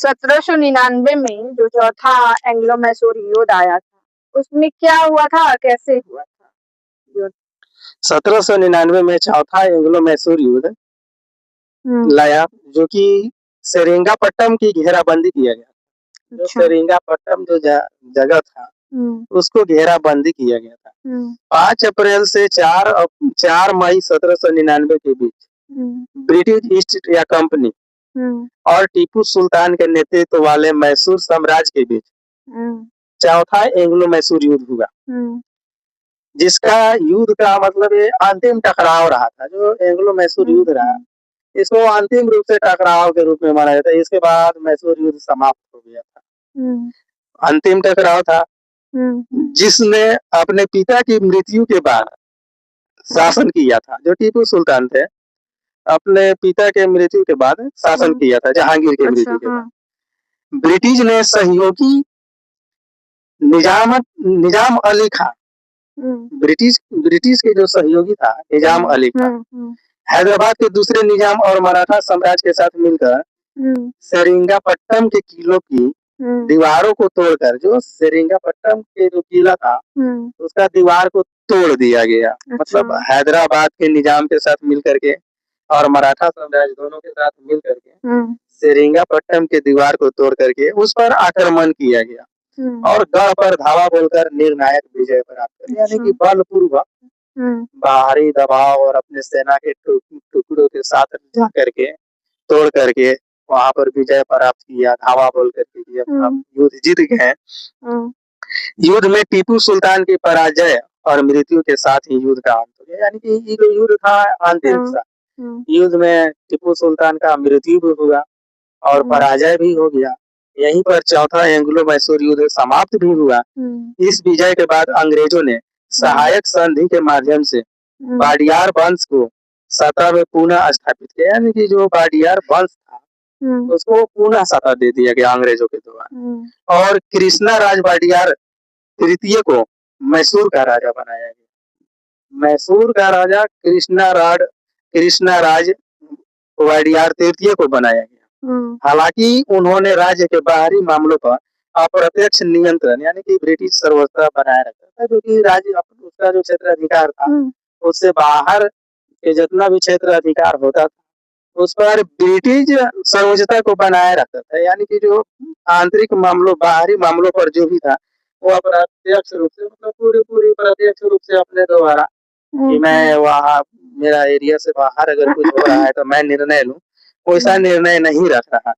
1799 में जो चौथा एंग्लो मैसूर युद्ध आया था, उसमें क्या हुआ था, कैसे हुआ था युद्ध? 1799 में चौथा एंग्लो मैसूर युद्ध लाया, जो कि सेरिंगापट्टम की घेराबंदी किया गया। जो सेरिंगापट्टम जो जगह था, उसको घेराबंदी किया गया था। 5 अप्रैल से 4 मई 1799 के बीच ब्रिटिश ईस्ट इंडिया कंपनी और टीपू सुल्तान के नेतृत्व वाले मैसूर साम्राज्य के बीच चौथा एंग्लो मैसूर युद्ध हुआ, जिसका युद्ध का मतलब ये अंतिम टकराव रहा था। जो एंग्लो मैसूर युद्ध रहा, इसको अंतिम रूप से टकराव के रूप में माना जाता है। इसके बाद मैसूर युद्ध समाप्त हो गया था। अंतिम टकराव था, जिसने अपने पिता की मृत्यु के बाद शासन किया था। जो टीपू सुल्तान थे, अपने पिता के मृत्यु के बाद शासन किया था, जहांगीर के मृत्यु के बाद। ब्रिटिश ने सहयोगी निजाम अली खान, ब्रिटिश के जो सहयोगी था निजाम अली खान, हैदराबाद के दूसरे निजाम और मराठा साम्राज्य के साथ मिलकर सेरिंगापट्टम के किलों की दीवारों को तोड़कर, जो सेरिंगापट्टम के जो किला था उसका दीवार को तोड़ दिया गया। मतलब हैदराबाद के निजाम के साथ मिलकर के और मराठा साम्राज्य दोनों के साथ मिलकर के सेरिंगापट्टम के दीवार को तोड़ करके उस पर आक्रमण किया गया और गढ़ पर धावा बोलकर निर्णायक विजय प्राप्त कर, यानी कि बलपूर्वक बाहरी दबाव और अपने सेना के टुकड़ों के साथ जा करके तोड़ करके वहां पर विजय प्राप्त किया, धावा बोल करके अपना युद्ध जीत गए। युद्ध में टीपू सुल्तान की पराजय और मृत्यु के साथ ही युद्ध का अंत हो गया, यानी कि ये जो युद्ध था अंतिम था। युद्ध में टीपू सुल्तान का मृत्यु भी हुआ और पराजय भी हो गया। यहीं पर चौथा एंग्लो मैसूर युद्ध समाप्त भी हुआ। इस विजय के बाद अंग्रेजों ने सहायक संधि के माध्यम से वाडियार वंश को सत्ता में पुनः स्थापित किया, यानी कि जो वाडियार वंश था उसको पुनः सत्ता दे दिया गया अंग्रेजों के द्वारा। और कृष्णा राज वाडियार तृतीय को मैसूर का राजा बनाया गया। मैसूर का राजा कृष्णा राज वाडियार तृतीय को बनाया गया। हालांकि उन्होंने राज्य के बाहरी मामलों पर अप्रत्यक्ष नियंत्रण, यानी कि ब्रिटिश सर्वोच्चता बनाए रखा था, जो कि राज्य उसका जो क्षेत्राधिकार था उससे बाहर के जितना भी क्षेत्र अधिकार होता था उस पर ब्रिटिश सर्वोच्चता को बनाए रखता था। यानी कि जो आंतरिक मामलों, बाहरी मामलों पर जो भी था वो अप्रत्यक्ष रूप से, मतलब पूरी प्रत्यक्ष रूप से अपने द्वारा कि मैं वहाँ मेरा एरिया से बाहर अगर कुछ हो रहा है तो मैं निर्णय लूं, वैसा निर्णय नहीं रख रहा था।